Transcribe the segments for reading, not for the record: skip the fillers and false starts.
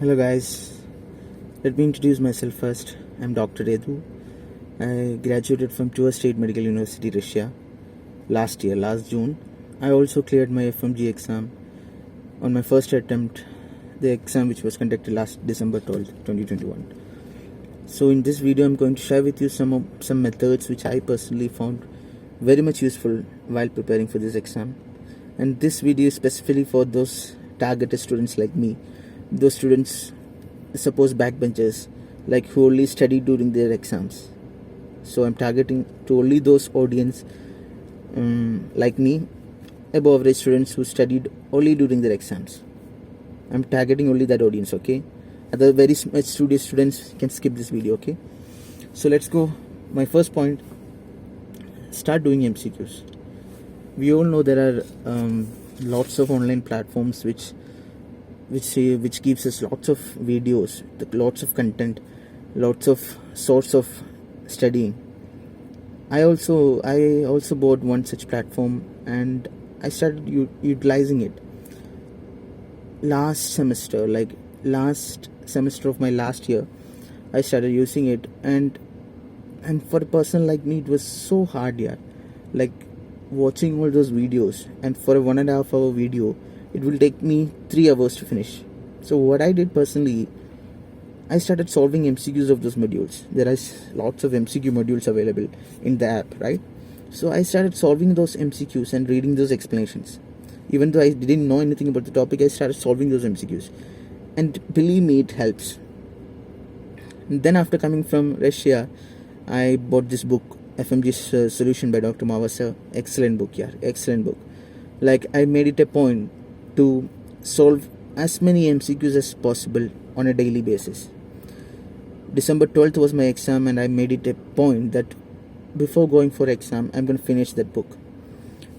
Hello guys, let me introduce myself first. I'm Dr. Edu. I graduated from Tua State Medical University, Russia last June. I also cleared my FMG exam on my first attempt, the exam which was conducted last December 12th, 2021. So in this video, I'm going to share with you some methods which I personally found very much useful while preparing for this exam. And this video is specifically for those targeted students like me, those students, suppose backbenchers, like who only study during their exams. So I'm targeting to only those audience like me, above average students who studied only during their exams. I'm targeting only that audience, okay? Other very much studious students can skip this video, okay? So let's go. My first point: start doing MCQs. We all know there are lots of online platforms which gives us lots of videos, lots of content, lots of source of studying. I also bought one such platform and I started utilizing it last semester of my last year. I started using it, and for a person like me it was so hard, yeah, like watching all those videos, and for a 1.5 hour video it will take me 3 hours to finish. So what I did personally, I started solving MCQs of those modules. There are lots of MCQ modules available in the app, right? So I started solving those MCQs and reading those explanations. Even though I didn't know anything about the topic, I started solving those MCQs, and believe me, it helps. And then after coming from Russia, I bought this book, FMG Solution by Dr. Mawasa. Excellent book, yeah, excellent book. Like, I made it a point to solve as many MCQs as possible on a daily basis. December 12th was my exam, and I made it a point that before going for exam, I'm going to finish that book,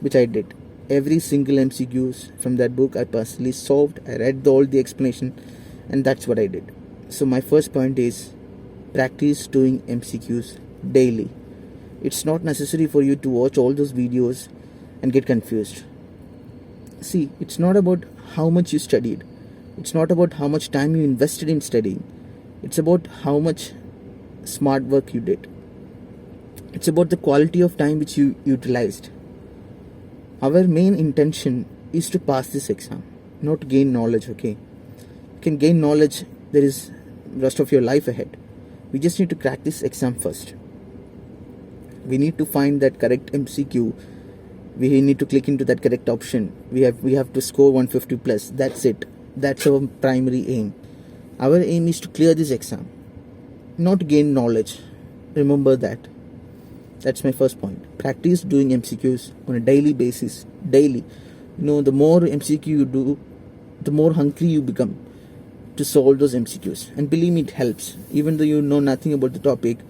which I did. Every single MCQs from that book I personally solved. I read all the explanation, and that's what I did. So my first point is practice doing MCQs daily. It's not necessary for you to watch all those videos and get confused. See, it's not about how much you studied. It's not about how much time you invested in studying. It's about how much smart work you did. It's about the quality of time which you utilized. Our main intention is to pass this exam, not gain knowledge, okay? You can gain knowledge, there is rest of your life ahead. We just need to crack this exam first. We need to find that correct MCQ. We need to click into that correct option. We have to score 150 plus. That's it. That's our primary aim. Our aim is to clear this exam, not gain knowledge. Remember that. That's my first point. Practice doing MCQs on a daily basis. Daily. The more MCQ you do, the more hungry you become to solve those MCQs. And believe me, it helps. Even though you know nothing about the topic,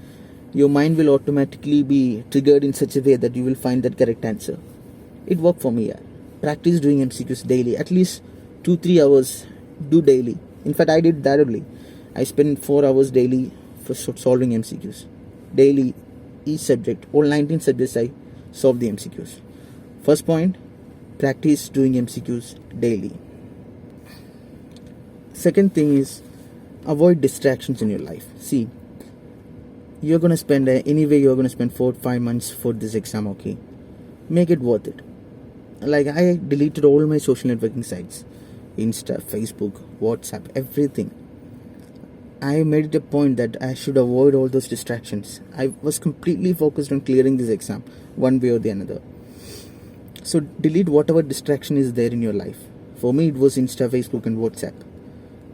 your mind will automatically be triggered in such a way that you will find that correct answer. It worked for me, yeah. Practice doing MCQs daily. At least 2-3 hours do daily. In fact, I did that only. I spent 4 hours daily for solving MCQs. Daily, each subject. All 19 subjects I solved the MCQs. First point, practice doing MCQs daily. Second thing is, avoid distractions in your life. See, you're going to spend, anyway you're going to spend 4-5 months for this exam, okay? Make it worth it. Like, I deleted all my social networking sites. Insta, Facebook, WhatsApp, everything. I made it a point that I should avoid all those distractions. I was completely focused on clearing this exam, one way or the another. So delete whatever distraction is there in your life. For me, it was Insta, Facebook, and WhatsApp.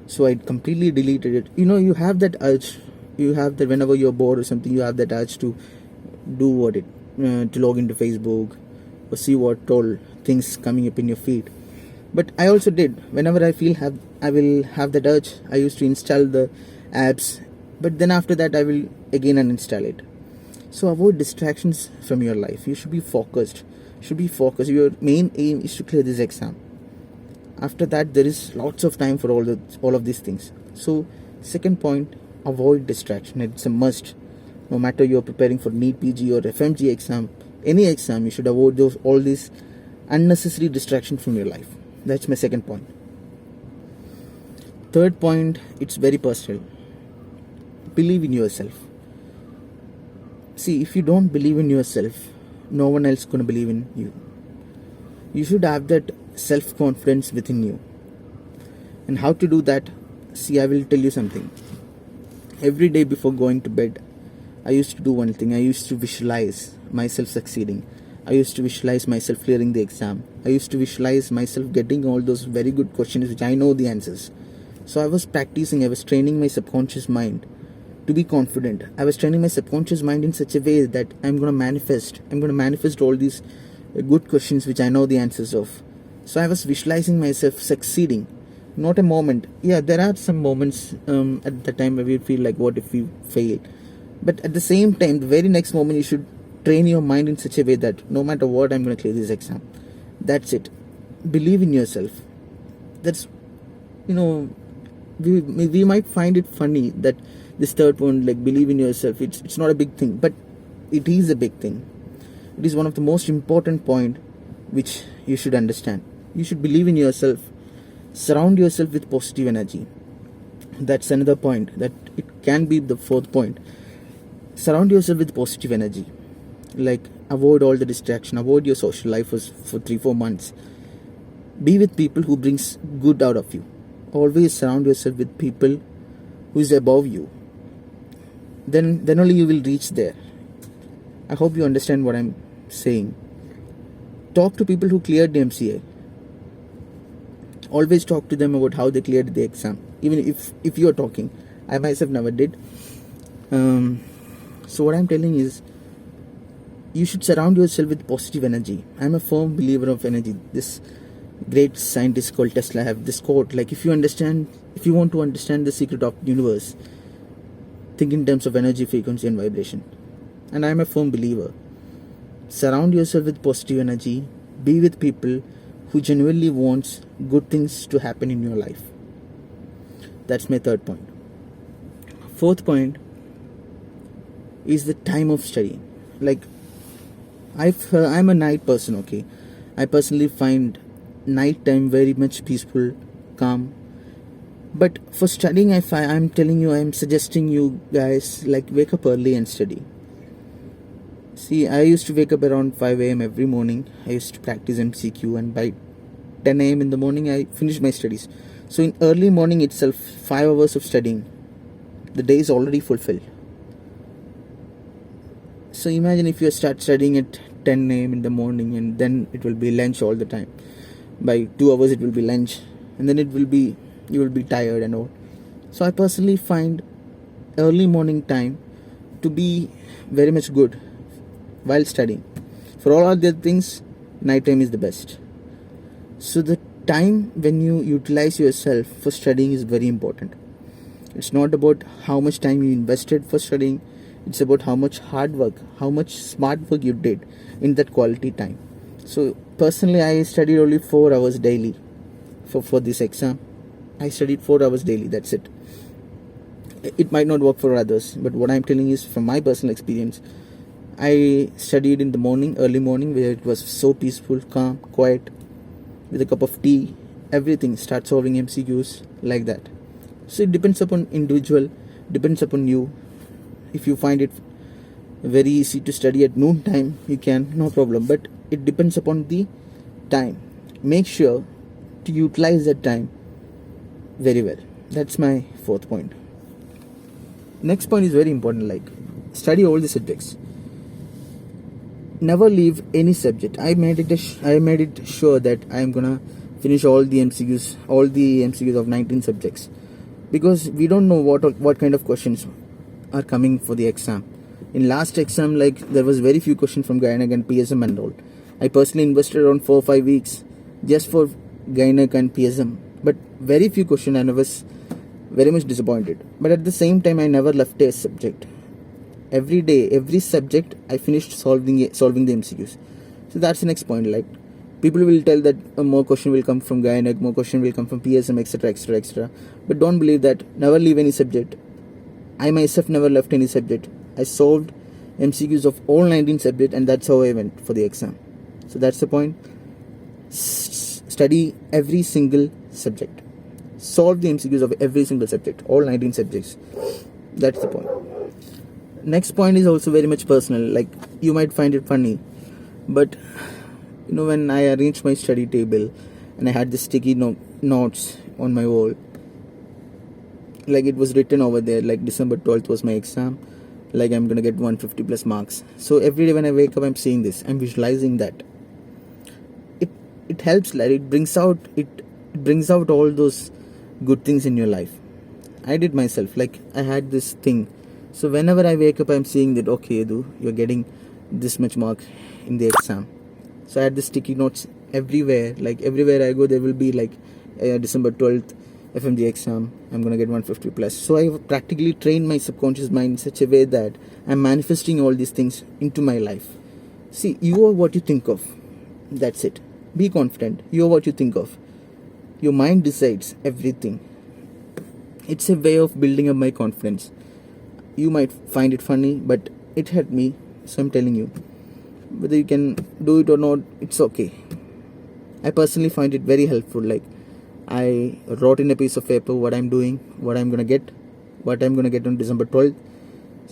So I completely deleted it. You have that urge. You have that whenever you're bored or something, you have that urge to do to log into Facebook or see what all things coming up in your feed. But I also did. Whenever I will have that urge, I used to install the apps. But then after that, I will again uninstall it. So avoid distractions from your life. You should be focused. Your main aim is to clear this exam. After that, there is lots of time for all of these things. So second point, avoid distraction. It's a must. No matter you're preparing for NEET PG or FMG exam, any exam, you should avoid all these unnecessary distractions from your life. That's my second point. Third point, it's very personal. Believe in yourself. See, if you don't believe in yourself, no one else gonna believe in you. You should have that self-confidence within you. And how to do that? See, I will tell you something. Every day before going to bed, I used to do one thing. I used to visualize myself succeeding. I used to visualize myself clearing the exam. I used to visualize myself getting all those very good questions which I know the answers. So I was practicing, I was training my subconscious mind to be confident. I was training my subconscious mind in such a way that I'm going to manifest all these good questions which I know the answers of. So I was visualizing myself succeeding. Not a moment. Yeah, there are some moments at the time where we feel like, what if we fail? But at the same time, the very next moment, you should train your mind in such a way that no matter what, I'm going to clear this exam. That's it. Believe in yourself. That's, we might find it funny that this third point, like believe in yourself, it's not a big thing, but it is a big thing. It is one of the most important point which you should understand. You should believe in yourself. Surround yourself with positive energy. That's another point. That it can be the fourth point. Surround yourself with positive energy. Like, avoid all the distraction. Avoid your social life for 3-4 months. Be with people who brings good out of you. Always surround yourself with people who is above you. Then only you will reach there. I hope you understand what I'm saying. Talk to people who cleared the MCA. Always talk to them about how they cleared the exam. Even if you are talking. I myself never did. So what I'm telling is, you should surround yourself with positive energy. I'm a firm believer of energy. This great scientist called Tesla have this quote, like, if you want to understand the secret of the universe, think in terms of energy, frequency and vibration. And I'm a firm believer. Surround yourself with positive energy. Be with people who genuinely wants good things to happen in your life. That's my third point. Fourth point is the time of study. Like, I'm a night person, okay? I personally find night time very much peaceful, calm. But for studying, I'm suggesting you guys, like, wake up early and study. See, I used to wake up around 5 a.m. every morning. I used to practice MCQ, and by 10 a.m. in the morning, I finished my studies. So in early morning itself, 5 hours of studying, the day is already fulfilled. So imagine if you start studying at 10 a.m. in the morning, and then it will be lunch all the time. By 2 hours it will be lunch, and then you will be tired and all. So I personally find early morning time to be very much good while studying. For all other things, night time is the best. So the time when you utilize yourself for studying is very important. It's not about how much time you invested for studying. It's about how much hard work, how much smart work you did in that quality time. So personally, I studied only 4 hours daily for this exam. I studied 4 hours daily. That's it. It might not work for others, but what I'm telling is from my personal experience. I studied in the morning, early morning, where it was so peaceful, calm, quiet, with a cup of tea. Everything. Start solving MCQs like that. So it depends upon individual, depends upon you. If you find it very easy to study at noon time, you can, no problem. But it depends upon the time. Make sure to utilize that time very well. That's my fourth point. Next point is very important, like, study all the subjects. Never leave any subject. I made it sure that I am gonna finish all the MCQs of 19 subjects, because we don't know what kind of questions are coming for the exam. In last exam, like, there was very few questions from Gynec and PSM and all. I personally invested around 4 or 5 weeks just for Gynec and PSM, but very few questions, and I was very much disappointed. But at the same time, I never left a subject. Every day, every subject, I finished solving the MCQs. So that's the next point. Like, people will tell that more question will come from Gynec, more question will come from PSM, etc, etc, etc. But don't believe that. Never leave any subject. I myself never left any subject. I solved MCQs of all 19 subjects, and that's how I went for the exam. So that's the point. Study every single subject. solve the MCQs of every single subject, all 19 subjects. That's the point. Next point is also very much personal. Like, you might find it funny, but when I arranged my study table and I had the sticky notes on my wall, like it was written over there, like December 12th was my exam, like I'm gonna get 150 plus marks. So every day when I wake up, I'm seeing this, I'm visualizing that. It helps, like it brings out all those good things in your life. I did myself, like I had this thing. So whenever I wake up, I'm seeing that, okay, Edu, you're getting this much mark in the exam. So I had the sticky notes everywhere. Like everywhere I go, there will be like December 12th FMG exam, I'm gonna get 150 plus. So I practically trained my subconscious mind in such a way that I'm manifesting all these things into my life. See, you are what you think of. That's it. Be confident. You are what you think of. Your mind decides everything. It's a way of building up my confidence. You might find it funny, but it helped me. So I'm telling you, whether you can do it or not, it's okay. I personally find it very helpful. Like, I wrote in a piece of paper what I'm doing, what I'm gonna get on December 12th.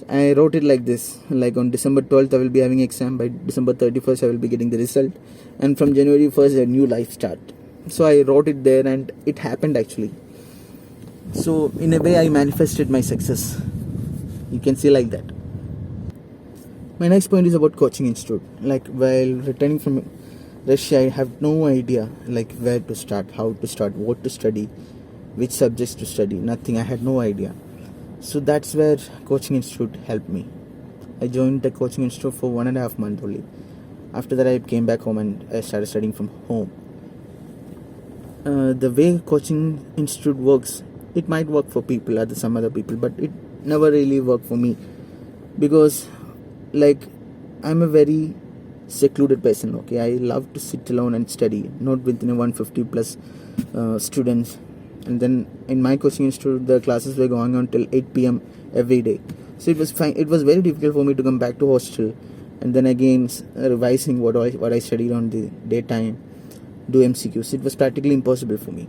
I wrote it like this, like on December 12th I will be having exam, by December 31st I will be getting the result, and from January 1st a new life start. So I wrote it there and it happened actually. So in a way I manifested my success. You can say like that. My next point is about coaching institute. Like, while returning from Russia, I have no idea like where to start, how to start, what to study, which subjects to study. Nothing. I had no idea. So that's where coaching institute helped me. I joined the coaching institute for 1.5 months only. After that I came back home and I started studying from home. The way coaching institute works, it might work for some other people, but it never really worked for me, because like I'm a very secluded person. Okay, I love to sit alone and study, not within a 150 plus students. And then in my coaching institute, the classes were going on till 8 p.m. every day. So it was fine. It was very difficult for me to come back to hostel and then again revising what I studied on the daytime, do MCQs. It was practically impossible for me.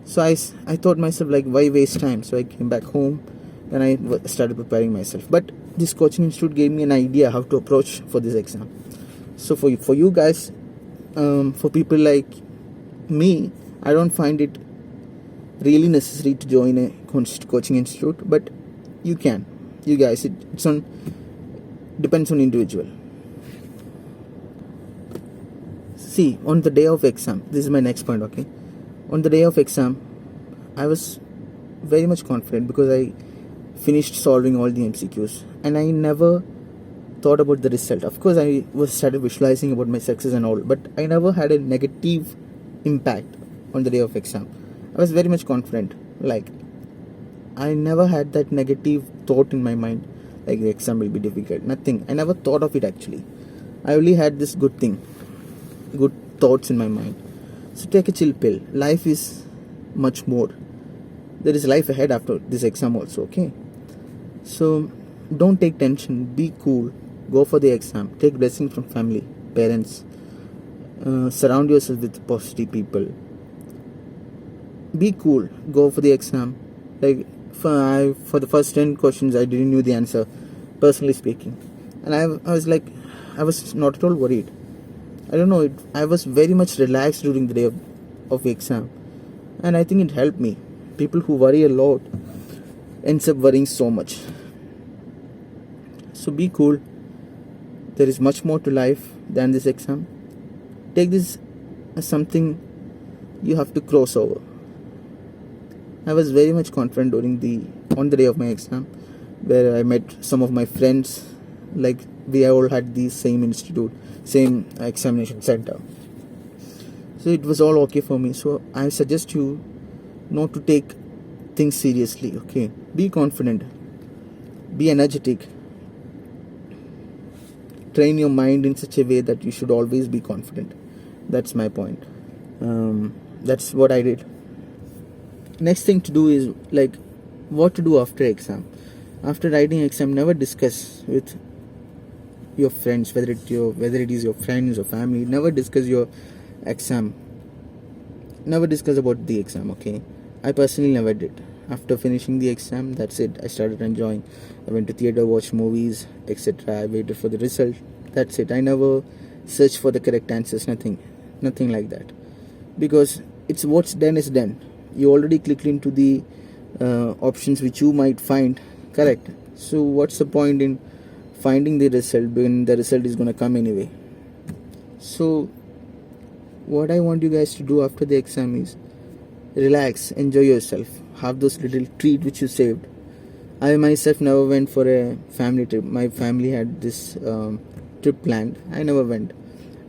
So I thought myself, like, why waste time? So I came back home and I started preparing myself. But this coaching institute gave me an idea how to approach for this exam. So for you guys, for people like me, I don't find it really necessary to join a coaching institute, but you can. You guys, depends on individual. See, on the day of exam, this is my next point, okay? On the day of exam, I was very much confident because I finished solving all the MCQs and I never thought about the result. Of course, I started visualizing about my success and all, but I never had a negative impact on the day of exam. I was very much confident. Like, I never had that negative thought in my mind, like the exam will be difficult. Nothing. I never thought of it actually. I only had this good thoughts in my mind. So take a chill pill. Life is much more. There is life ahead after this exam also, okay? So don't take tension. Be cool. Go for the exam. Take blessings from family, parents. Surround yourself with positive people. Be cool. Go for the exam. Like, for the first 10 questions I didn't know the answer, personally speaking, and I was like, I was not at all worried. I don't know, I was very much relaxed during the day of the exam, and I think it helped me. People who worry a lot ends up worrying so much. So be cool. There is much more to life than this exam. Take this as something you have to cross over. I was very much confident on the day of my exam, where I met some of my friends. Like, we all had the same institute, same examination center. So it was all okay for me. So I suggest you not to take things seriously. Okay, be confident, be energetic. Train your mind in such a way that you should always be confident. That's my point. That's what I did. Next thing to do is, like, what to do after exam. After writing exam, never discuss with your friends, whether it is your friends or family. Never discuss your exam. Never discuss about the exam, okay? I personally never did. After finishing the exam, that's it. I started enjoying. I went to theater, watched movies, etc. I waited for the result. That's it. I never searched for the correct answers. Nothing like that. Because it's what's done is done. You already clicked into the options which you might find correct. So what's the point in finding the result when the result is gonna come anyway? So what I want you guys to do after the exam is relax, enjoy yourself, have those little treat which you saved. I myself never went for a family trip. My family had this trip planned. I never went.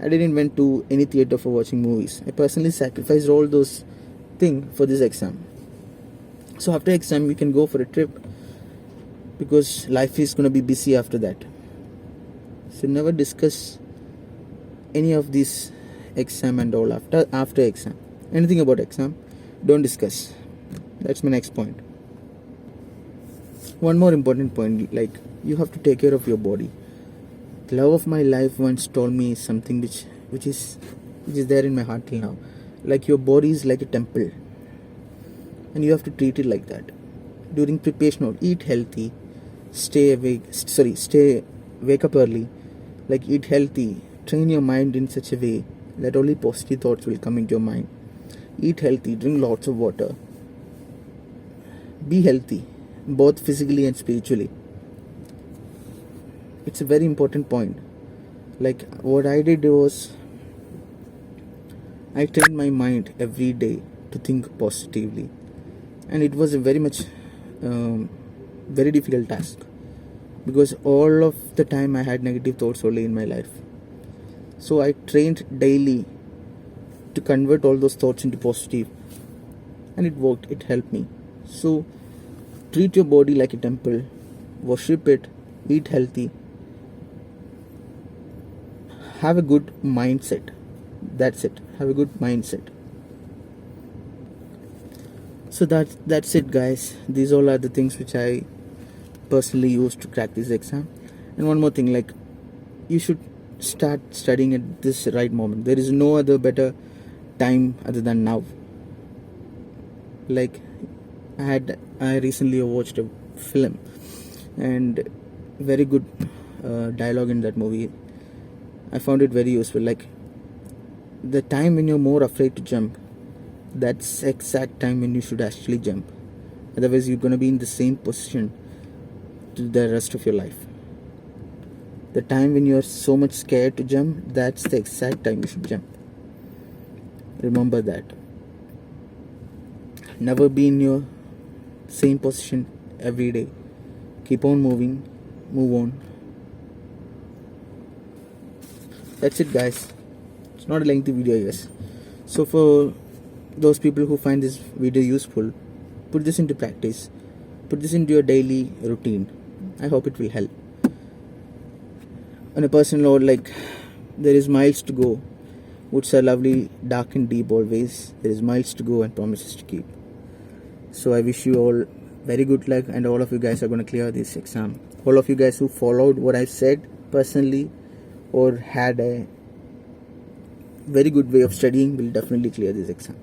I didn't went to any theater for watching movies. I personally sacrificed all those things for this exam. So after exam we can go for a trip, because life is gonna be busy after that. So never discuss any of this exam and all after exam. Anything about exam, don't discuss. That's my next point. One more important point, like you have to take care of your body. The love of my life once told me something which is there in my heart till now. Like your body is like a temple, and you have to treat it like that. During preparation, eat healthy, wake up early, like eat healthy, train your mind in such a way that only positive thoughts will come into your mind. Eat healthy, drink lots of water, be healthy, both physically and spiritually. It's a very important point. Like what I did was, I trained my mind every day to think positively, and it was a very difficult task, because all of the time I had negative thoughts only in my life. So I trained daily to convert all those thoughts into positive, and it worked. It helped me. So treat your body like a temple, worship it, eat healthy, have a good mindset. That's it. Have a good mindset. So that's it, guys. These all are the things which I personally used to crack this exam. And one more thing, like you should start studying at this right moment. There is no other better time other than now. Like I recently watched a film, and very good dialogue in that movie. I found it very useful. Like the time when you're more afraid to jump, that's the exact time when you should actually jump. Otherwise you're gonna be in the same position to the rest of your life. The time when you're so much scared to jump, that's the exact time you should jump. Remember that. Never be in your same position every day. Keep on moving, move on. That's it, guys. It's not a lengthy video, I guess. So for those people who find this video useful, put this into practice. Put this into your daily routine. I hope it will help. On a personal note, like there is miles to go. Woods are lovely, dark and deep always. There is miles to go and promises to keep. So I wish you all very good luck, and all of you guys are going to clear this exam. All of you guys who followed what I said personally or had a very good way of studying will definitely clear this exam.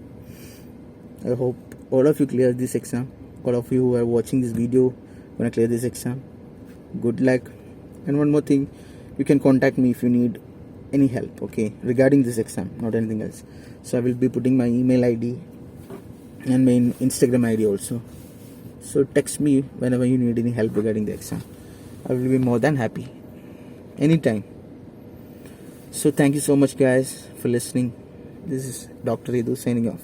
I hope all of you clear this exam. All of you who are watching this video going to clear this exam. Good luck. And one more thing, you can contact me if you need any help, okay, regarding this exam, not anything else. So I will be putting my email ID and my Instagram ID also. So text me whenever you need any help regarding the exam. I will be more than happy anytime. So thank you so much, guys, for listening. This is Dr. Edu signing off.